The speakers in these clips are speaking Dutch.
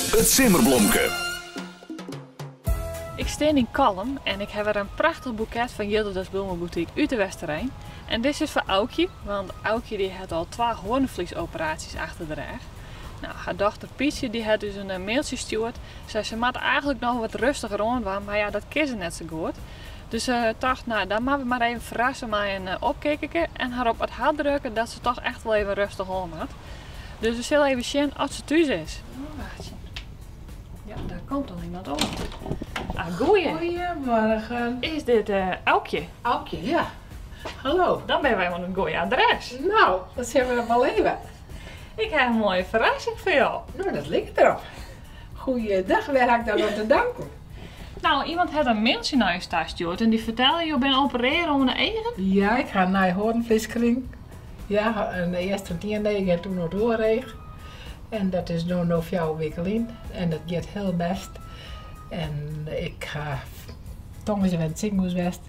Het Simmerblomke. Ik sta in Kalm en ik heb er een prachtig boeket van Yildiz Bloemenboutique uit de Westerijn. En dit is voor Aukje, want Aukje die heeft al 2 hoornvliesoperaties achter de rug. Nou, haar dochter Pietje die heeft dus een mailtje gestuurd. Ze maakt eigenlijk nog wat rustiger rond, maar ja, dat kan ze net zo goed. Dus dacht, nou, dan moeten we maar even verrassen met een opkijken en haar op het hart drukken dat ze toch echt wel even rustig rond had. Dus we zullen even zien als ze thuis is. Wacht. Ja, daar komt al iemand op. Ah, goeie. Goedemorgen. Is dit Aukje? Aukje, ja. Hallo. Dan ben wij aan een goeie adres. Nou, dat zijn we wel even. Ik heb een mooie verrassing voor jou. Nou, dat ligt erop. Goeiedag, waar heb ik dan op te danken? Nou, iemand had een mailtje naar je thuis gestuurd en die vertelde je bent opereren om een eigen. Ja, ik ga naar hoornvlieskring. Ja, en eerst een 10 dagen en toen nog doorregen. En dat is nu nog 4 weken in. En dat gaat heel best. En ik ga Thomas en het ziekenhuis.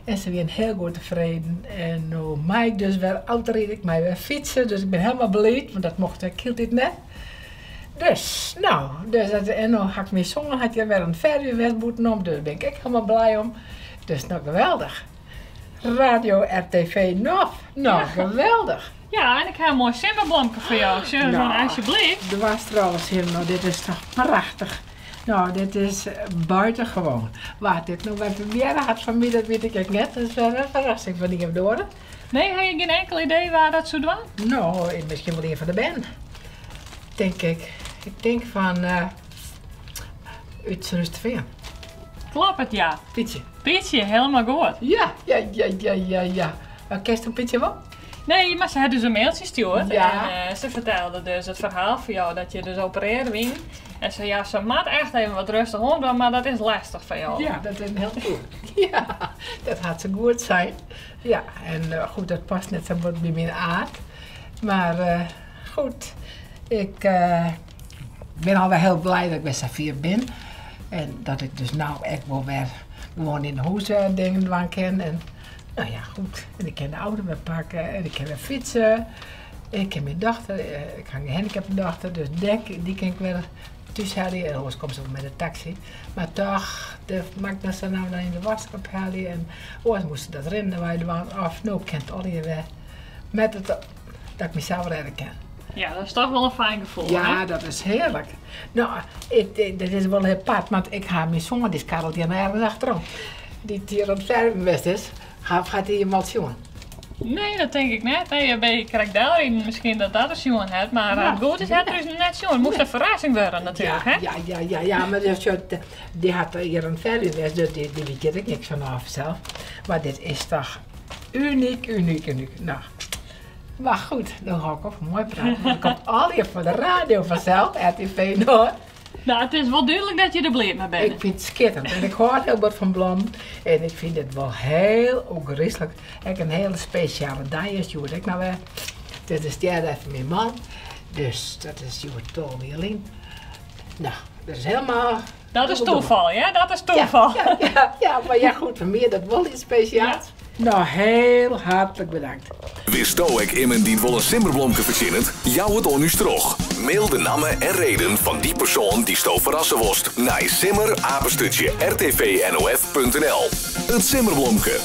En ze zijn heel goed tevreden. En nu mag ik dus weer autorijden, ik mag weer fietsen. Dus ik ben helemaal blij, want dat mocht ik dit net. Dus, nou, en nu had ik mijn zongen, had je weer een verhuurwedboeten om. Dus daar ben ik helemaal blij om. Dus nou, geweldig. Radio RTV nog. Nou, ja. Geweldig. Ja, en ik heb een mooi simmerblomke voor jou. Zullen we Nou, alsjeblieft? De was er alles in. Nou, dit is toch prachtig. Nou, dit is buitengewoon. Waar dit nog bij première had van mij, dat weet ik net. Dat is wel een verrassing van die door. Nee, heb je geen enkel idee waar dat zo doen? Nou, misschien wel een van de band. Denk ik. Ik denk van uit Rustveer. Klopt het, ja. Pietje. Pietje, helemaal goed. Ja. Kent je Pietje wel? Nee, maar ze had dus een mailtje gestuurd. Ja. En ze vertelde dus het verhaal voor jou dat je dus opereerde ging. En ze ja, ze maakt echt even wat rustig om, maar dat is lastig voor jou. Ja, dat is heel goed. Ja, dat had ze goed zijn. Ja, en goed, dat past net zo goed bij mijn aard. Maar goed, ik ben alweer heel blij dat ik bij Safir ben. En dat ik dus nou echt wel weer gewoon in de huis dingen doen kan. En nou ja, goed. En ik kan de auto weer pakken en ik kan weer fietsen. Ik ken mijn dochter, ik heb een gehandicapte dochter, dus die kan ik weer thuis halen. En anders komt ze ook met de taxi. Maar toch, maak dat ze nou in de waskap halen. En anders moesten dat rennen waar je waren af. Nou, kent al je weer met het dat ik mezelf redden kan. Ja, dat is toch wel een fijn gevoel, Ja, hè? dat is heerlijk. Nou, dat is wel heel apart, want ik ga mijn zongen, die karrelt hier ergens achterom. Die hier op het verwest is, gaat hij iemand jongen? Nee, dat denk ik net. Nee, bij je krijgt daarin misschien dat dat een jongen heeft, maar Ja. goed is het dus net jongen. Het moest een verrassing worden natuurlijk, hè? Ja, maar die had hier een verwest, dus die weet ik niks vanaf zelf. Maar dit is toch uniek. Nou. Maar goed, dan ga ik ook mooi praten. Dan komt al hier voor de radio vanzelf, RTV Noord. Nou, het is wel duidelijk dat je er blij mee bent. Ik vind het schitterend en ik hoor heel wat van Blom. En ik vind het wel heel ongerustelijk. Ik heb een hele speciale dag is, ik nou weer. Dit is de derde van mijn man. Dus dat is Tom Jelien. Nou, dat is helemaal... Dat is toeval, ja? Dat is toeval. Ja, maar ja goed, voor mij dat wel iets speciaals. Ja. Nou, heel hartelijk bedankt. Wist ik iemand die wel een simmerblomke verzinnend? Jou het on u stroog. Mail de namen en reden van die persoon die sto verrassen worst naar simmer@rtvnof.nl. Het Simmerblomke.